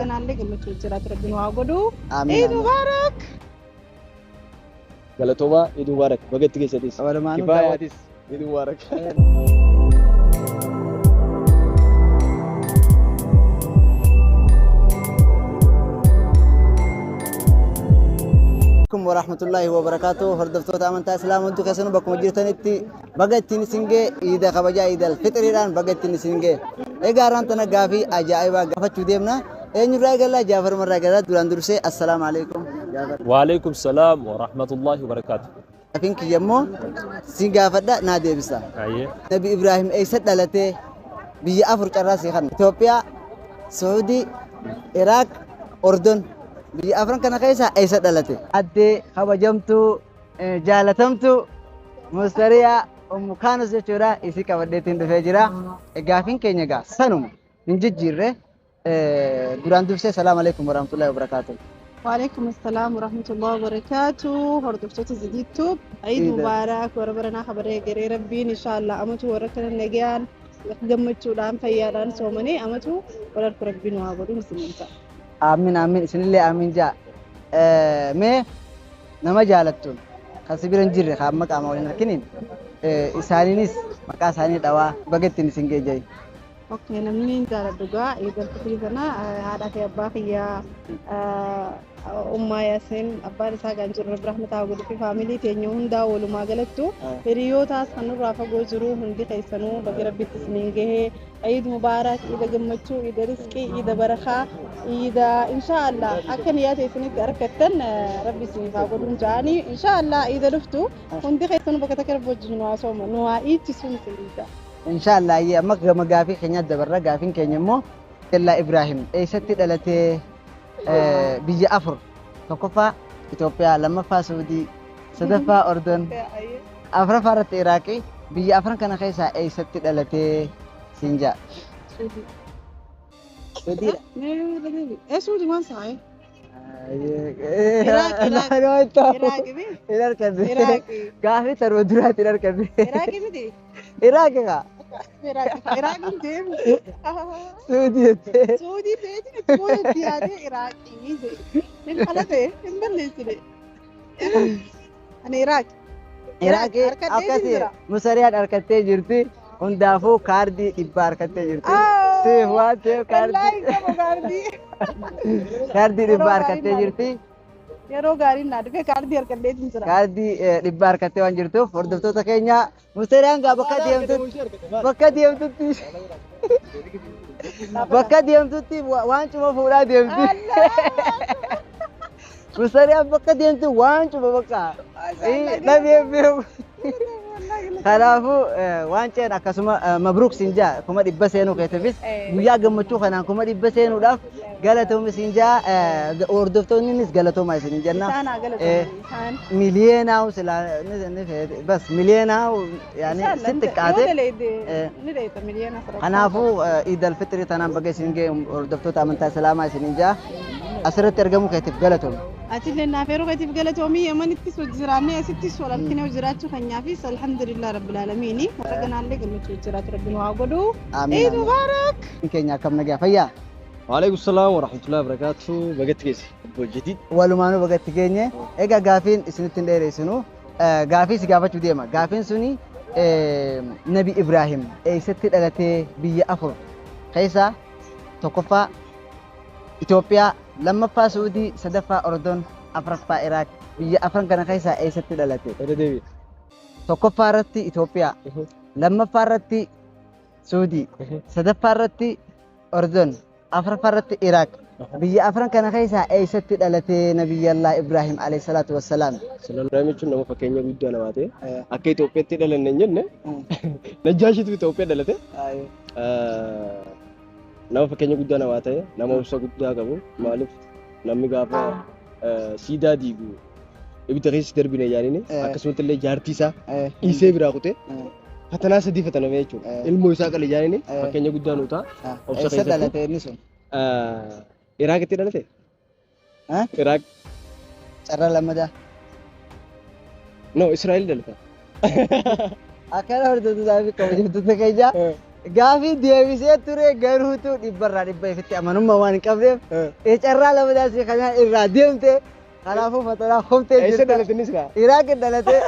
kanaallee gammachuu jiraatu rabbiin waa godhu. Eid Mubaarak. Galatooma Eid Mubaarak. Bagatti keessatis. Kifaayatis Eid Mubaarak. ورحمة الله وبركاته. هردفتوت أمانتا إسلام أنتو كسنو بكم جرتنيتي بقت نسنجة إذا خبجا إذا الفطر إيران بقت نسنجة إيجاران تناقافي أجايبا قفت شديمنا إن راجلا جافر من راجلا دولان درسي السلام عليكم جافر. وعليكم السلام ورحمة الله وبركاته. أفينك يمو سنجافدا نادي بسا. أيه. نبي إبراهيم أيسد دلته بيجي أفرج الراسي خان. إثيوبيا سعودي العراق أردن. بيجي أفرن كنا كيسا أيسد دلته. أدي خبجمتو جالتمتو مستريا ومكانس جورا إسي كودتين دفجرا إجافين كينيا جا سنوم نجد جيره دوران دوسة السلام عليكم ورحمة الله وبركاته. وعليكم السلام ورحمة الله وبركاته. هردفتوت زديد توب عيد مبارك وربنا خبره غير ربي إن شاء الله أمتو وركنا النجيان جمعتو لام فياران سومني أمتو ورك ربي نوابرو مسلمين. آمين آمين سن الله آمين جا ما نما جالتون خسبيرن جيره خامك أماولين لكنين إسانينيس مكان ساني دوا بقتني سنجي جاي. Oke, namni jala duga Idul Fitri sana ada kayak bahagia umma yasin abbar sa ganjur rahmat tahu di family tenyu hunda wolu magalattu periyota sanu rafa gojuru hundi kaisanu bagi rabbi tisninge Eid Mubarak ida gammachu ida rizqi ida barakha ida inshallah akan ya taysini garakatan rabbi sini fa godun jani inshallah ida luftu hundi kaisanu baka takar bojinu aso no iti sun silida إن شاء الله يا مقافي خنيا دبرة قافين كينيمو إلا إبراهيم أي ستة دلته بيجي أفر تكفى إثيوبيا لما فا سعودي سدفا أردن أفر فارت إراكي بيجي أفرن كنا خيسا أي ستة دلته سنجا سعودي إيش سعودي وين صحيح قافي ترودرات إراكي إراكي Iraqin deemu. Suudii teetiin itti yaadee Iraaqii ta'e. Hin qalate hin balleessine. Ani Iraaqii akkasii musariyaan harkattee jirti. Hundaafuu kaardii dhibbaa harkattee jirti. Siif waan ta'eef kaardii dhibbaa harkattee jirti. Yeroo gaariin naa dhufee kaardii harkadhee jira. Kaardii dhibbaa harkattee waan jirtuuf hordoftoota keenya musariyaan gaa bakka deemtutti waan cuma fuudhaa deemti. Musariyaan bakka deemtu waan cuma bakka dhabee beeku. Kanaafuu waan ceen akkasuma mabruuk sinjaa kuma dhibba seenuu keessafis guyyaa gammachuu kanaan kuma dhibba seenuudhaaf galatoomni sinjaa hordoftoonnis galatoomaa isin jenna. Miliyeenaa silaa bas miliyeenaa yaani sitti qaate. Kanaafuu Eidul Fitri tanaan baga isin ga'e hordoftoota amantaa Islaamaa isin jaa asirratti argamuu keetiif galatoomna. أتيلنا نافيرو كتيب قالتومي يمن تسوى جزراني أسيتس ولا كنا وجراتشو خنيافيس الحمد لله رب العالمين ورجعنا عليك المتوى جرات ربنا وعقدو عيد مبارك كينيا كم نجا فيا وعليكم السلام ورحمة الله وبركاته بقت كيس جديد ولمانو بقت كينيا إيجا غافين سنتين ديري سنو غافيس غافة جديما غافين سني نبي إبراهيم أي ست دلته بيا أفر خيسا تكفى إثيوبيا لما فا سعودي سدفا أردن أفرقا العراق بيجي أفرن كنا خيسا أي ست دلته توكو فارتي إثيوبيا لما فارتي سعودي سدفا فارتي أردن أفرق فارتي العراق بيجي أفرن كنا خيسا أي ست دلته نبي الله إبراهيم عليه الصلاة والسلام سلام عليكم نما فكينيا بيدو أنا ماتي أكيد إثيوبيا تدل ننجن نجاشي إثيوبيا دلته nama fakkeenya guddaa namaa ta'e nama obsa guddaa qabu maaliif namni gaafa siidaa diigu ibidda keessa darbine yaanini akkasumatti illee jaartii isaa dhiisee biraa kute fatanaa sadii fataname jechuudha ilmoo isaa qale yaanini fakkeenya guddaa nuu ta'a obsa keessa dhalate inni sun Iraaqitti dhalate Iraaq carraa lammadaa no Israa'el dhalata akkana hordoftoota fi kabajamtoota keenya Gaafii deebisee ture garuutu dhibbarraa dhibba ifitti amanummaa waan hin qabneef carraa lama daasii kanaa irraa deemte kanaafuu fatanaa homtee Eessa jirta. dhalatanis kaa? Iraaq dhalatee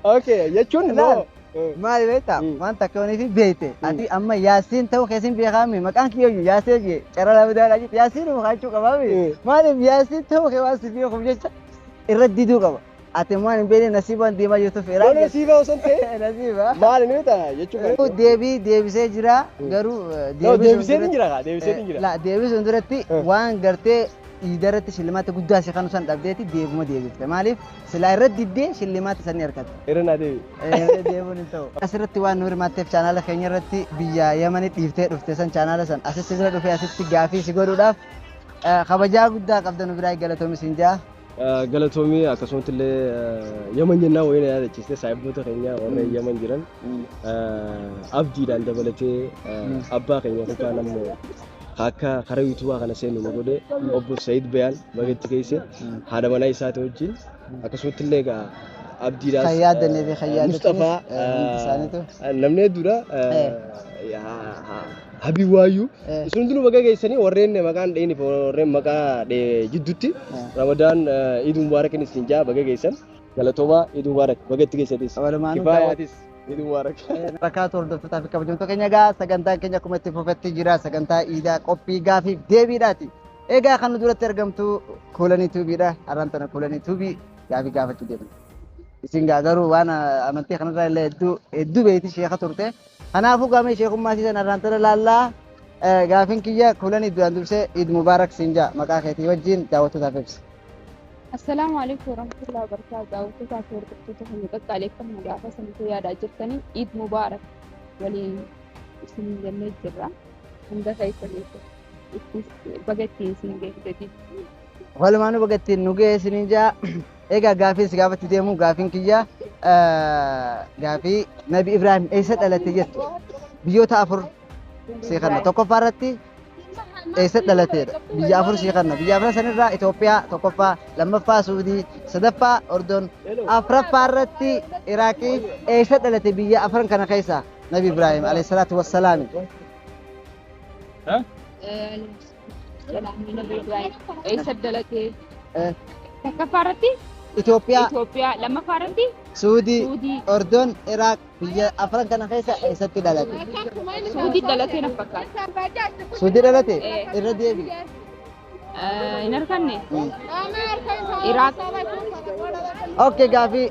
Okay, jechuun Laal. immoo maali beektaa waan takka yoonii fi beekte ati amma yaasiin ta'uu keessin beekaami maqaan kiyyoo yaasee jee carraa lama daadhaa jirti yaasiin mukaachuu qabaami maaliif yaasiin ta'uu kee waan si beekuuf jecha irra diduu qaba. Ati waan hin beekne nasiibaan deemaa jirtuuf yoo Iraaq nasiibaa osoo hin ta'e nasiiba. maali ni ta'a jechuun. Deebisee jira garuu Deebisee ni jira kaa? Deebisee ni jira. La deebisuun duratti waan gartee dhiidarratti shillimaata guddaa si kan san dhabdeeti deebuma deebifte maaliif silaa irratti diddee shillimaata sanii argatte. Irra naa deebi. Deebuun hin ta'u. Asirratti waan nu hirmaatteef chaanaala keenya irratti biyya Yamanii dhiiftee dhufte san chaanaala san asitti bira dhufee asitti gaafii si godhuudhaaf kabajaa guddaa qabda nu biraa galatoomi siin jaa. Galatoomii akkasumatti illee Yaman jennaa wayii na yaadachiiste saayiboota keenya warra Yaman jiran abdiidhaan dabalatee abbaa keenya kutaan ammoo akka karaa yuutuubaa kana seenu nu godhe obbo Said Bayaan bageetti keessa haadha manaa isaati wajjin akkasumatti illee egaa abdiidhaas Khayyaadannee fi khayyaaddatanii Mustafaa hundi isaaniitu. namni hedduudha Habii Waayyuu sun hundinuu baga geessanii warreen maqaan dheeniif warreen maqaa jidduutti Ramadaan Iid Mubaarak isin jaa baga geessan galatoomaa Iid Mubaarak bageetti geessatis Walumaanuu kifaayatis Iid Mubaarak. Rakkaatu hordoftotaa fi kabajamtoota keenya egaa sagantaan keenya akkuma itti fufetti jira sagantaa iidaa qophii gaafiif deebiidhaati. Egaa kan nu duratti argamtu kuulanii tuubiidha. Har'aan tana kuulanii tuubii gaafii gaafachuu deemna. Isin garuu waan amantii kanarraa illee hedduu beekti sheeka turte. Kanaafuu gaamee sheekummaa siisan har'aan tana laallaa gaafiin kiyya kuulanii duraan dursee Iid Mubaarak siin jaa maqaa keetii wajjin daawwattootaaf ibsa. Assalamu alaikum warahmatullahi wabarakatuh. Daawwattoota fi hordoftoota keenya qaqqaaleeffannaa gaafa sanatti yaadaa jirtanii Iid Mubaarak waliin isin jennee jirra. Hunda keessanitti baga ittiin isin geessite. Walumaanuu baga ittiin nu geessanii jaa. Egaa gaafii si gaafachuu deemu gaafiin kiyya gaafii Nabi Ibrahim eessa dhalate jettu biyyoota afur si kanna tokkoffaa irratti eessa dhalateedha biyya afur si kanna biyya afur sanirraa Itoophiyaa tokkoffaa lammaffaa Suudii sadaffaa Ordon afuraffaa irratti Iraaqii eessa dhalate biyya afran kana keessa Nabi Ibrahim alayhi salaatu wassalaami. Nabi Ibrahim eessa dhalate? Tokkoffaa irratti Itoophiyaa Itoophiyaa lammaffaa irratti Suudii Suudii Ordon Iraaq biyya afran kana keessa eessatti dhalate. Suudii dhalatee na fakkaata. Suudii dhalate irra deebi. Hin arganne Iraaq. Okay gaafii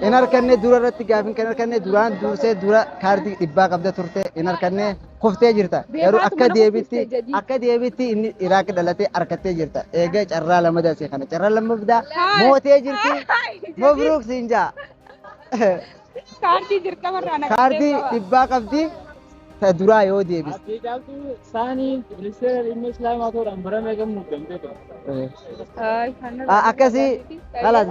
hin arganne dura irratti gaafiin kan arganne duraan dursee dura kaardii dhibbaa qabda turte hin arganne kuftee jirta garuu akka deebitti inni Iraaq dhalatee argattee jirta eega carraa lama daasee kana carraa lama bidaa mootee jirti mabruuk siin jaa Kaardii dirqamarraa na kaardii dhibbaa qabdi ta duraa yoo deebis Sani ministeera dhimma islaamaa ta'uudhaan baramee gammuudhamtee ture. akkasii kalas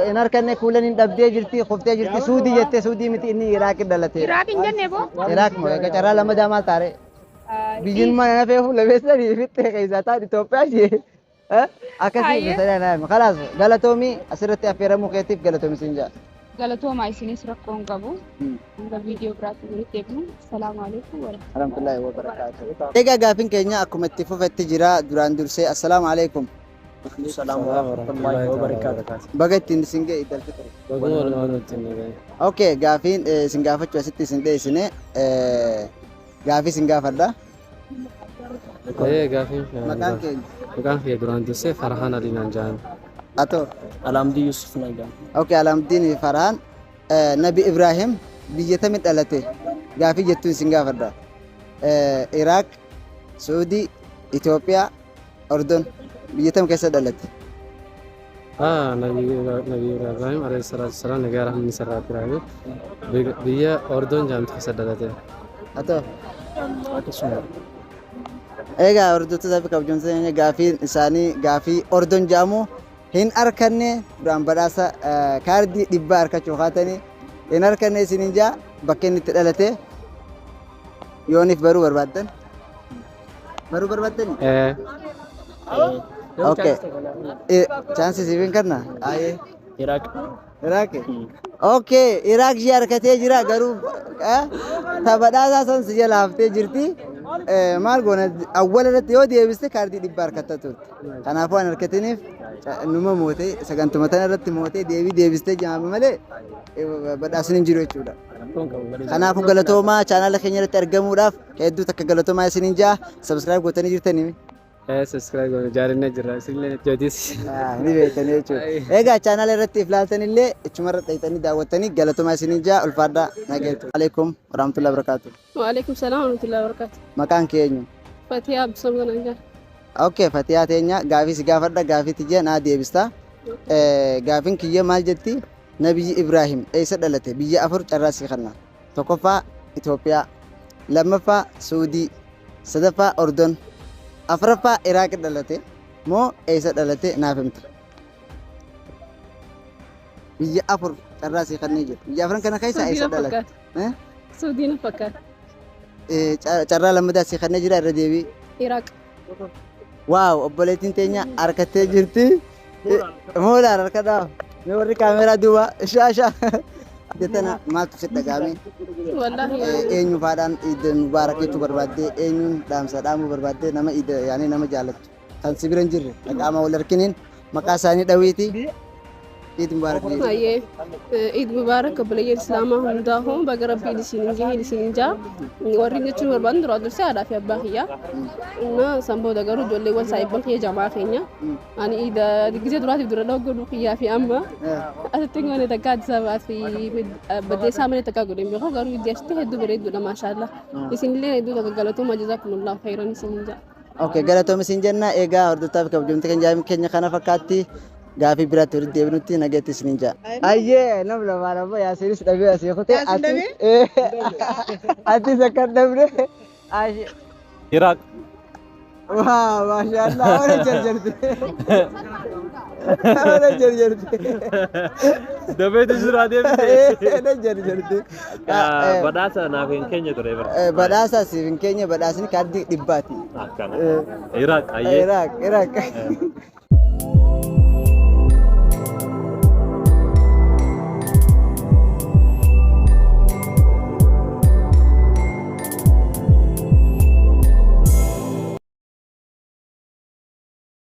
hin arganne kuulan hin dhabdee jirti kuftee jirti suudii jettee suudii miti inni Iraaq dhalatee Iraaq hin jenne boo? Iraaq moo eega carraa lama daamaa taare biyyin mana nafee fuula beessanii fittee keessaa taa'an Itoophiyaa ishee akkasii beessanii naayima kalas galatoomii asirratti affeeramuu keetiif galatoomi siin jaa. Galatoomaa isinis rakkoon qabu. Hanga viidiyoo biraatti walitti deebinu. Assalaamu alaikum Warahmatullahi wabarakatuh. Egaa gaafiin keenya akkuma itti fufetti jira duraan dursee assalaamu alaikum. Baga ittiin isin ga'e idalti ture. Okay gaafiin isin gaafachuu asitti isin dhiyeessine gaafii isin gaafadha. Maqaan keenya. Maqaan kee duraan dursee Farhaan Alii naan jedhama. Atoo. Alamdii Yusuf Nagaa. Okay Alamdiin Farhaan Nabi Ibrahim biyya tamii dhalate gaafii jettuun isin gaafadha. Iraaq, Suudii, Itoophiyaa, Ordon biyya tam keessa dhalate. Nabi Ibrahim alayhi salatu wassalam nagaa rahmanni sararaatti raahee biyya Ordon jedhamtu keessa dhalate. Atoo. Akkasuma. Egaa hordoftoota fi kabajamtoota gaafiin isaanii gaafii Ordon jedhamu hin arganne duraan badhaasa kaardii dhibbaa harkachuu kaatanii hin arganne isiniin jaa bakka inni itti dhalate yooniif baruu barbaaddan. Baruu barbaaddani? Okay. Chaansii siif hin kenna? Iraaq. Iraaq. Okay, Iraaq ishee harkatee jira garuu taphaadhaasaa san si jala haftee jirti. Maal goona awwala irratti yoo deebiste kaardii dhibba harkatta turte. Kanaafuu waan harkatiniif numa mootee sagantuma tana irratti mootee deebistee jaama malee badhaasni hin jiru jechuudha. Kanaafuu galatoomaa chaanaala keenya irratti argamuudhaaf hedduu takka galatoomaa isiniin jaa subscribe gootanii jirtanii. subscribe godhu jaarinna jira isinillee jootis. Ni beektanii jechuudha. Egaa chaanaala irratti ilaaltanillee ichumarra dhaqxanii daawwattanii galatoomaa isiniin jaa ulfaadhaa nageetu. Alaikum warahmatullahi wabarakatuh. Waalaikum salaam warahmatullahi wabarakatuh. Maqaan keenyu? Fatiyaa Abdisaam Ganangaa. Okay, Fatiyaa teenya gaafii si gaafadha gaafii tiyya naa deebista. Gaafiin kiyya maal jetti? Nabiyyi Ibraahim eessa dhalate? Biyya afur carraa si kenna. Tokkoffaa Itoophiyaa, lammaffaa Suudii, sadaffaa Ordon, afuraffaa Iraaq dhalate moo eessa dhalate naaf himta? Biyya afur carraa si kennee jiru. Biyya afran kana keessa eessa dhalate? Suudii na fakkaata. Carraa lammataa si kennee jira irra deebii. Iraaq. Waaw, obboleettiin teenya harkattee jirti. Moolaan harkadhaa. Mee warri kaameeraa duuba shaashaa. Jettana maaltu si dhagaame? Wallaahi. Eenyu faadhaan Iid Mubaarak jechuu barbaaddee eenyuun dhaamsa dhaamuu barbaaddee nama Iid yaani nama jaallattu kan si bira hin jirre dhaqaama wal harkiniin maqaa isaanii dhawiiti. Iid Mubaarak. Ayyee. Iid Mubaarak obboleeyyan Islaamaa hundaa'u baga Rabbiin isiniin gaheen isiniin jaa. Warri jechuun barbaadan dura dursee haadhaa fi abbaa kiyyaa. እና sanbooda garuu ijoolleewwan saayibban kiyya jamaa keenya. Ani Iid gisee duraatiif dura dhoggodhu kiyyaa fi amma. Asitti ngoone takka Addis Ababaa fi baddeessaa malee takka godheen beeku garuu iddoo asitti hedduu bareedduudha maashaallah. Isinillee hedduu takka galatoomaa jazaakumullahu khayran isiniin jaa. Okay, galatoom isin jenna egaa hordoftoota fi kabajamtoota keenya kana fakkaatti gaafii biraatti walitti deebinutti nageetti isiniin jaa. Ayyee nam lamaa lama yaasinis dhabee asii kutee atis akka dhabne. Iraaq. Waaw, maashaallah wala jarjarte. Wala jarjarte. Dabeetu jira deemte. Wala jarjarte. Badhaasa naaf hin keenya ture bara. Badhaasa siif hin keenya badhaasni kaardii dhibbaati. Akkana. Iraaq ayyee. Iraaq.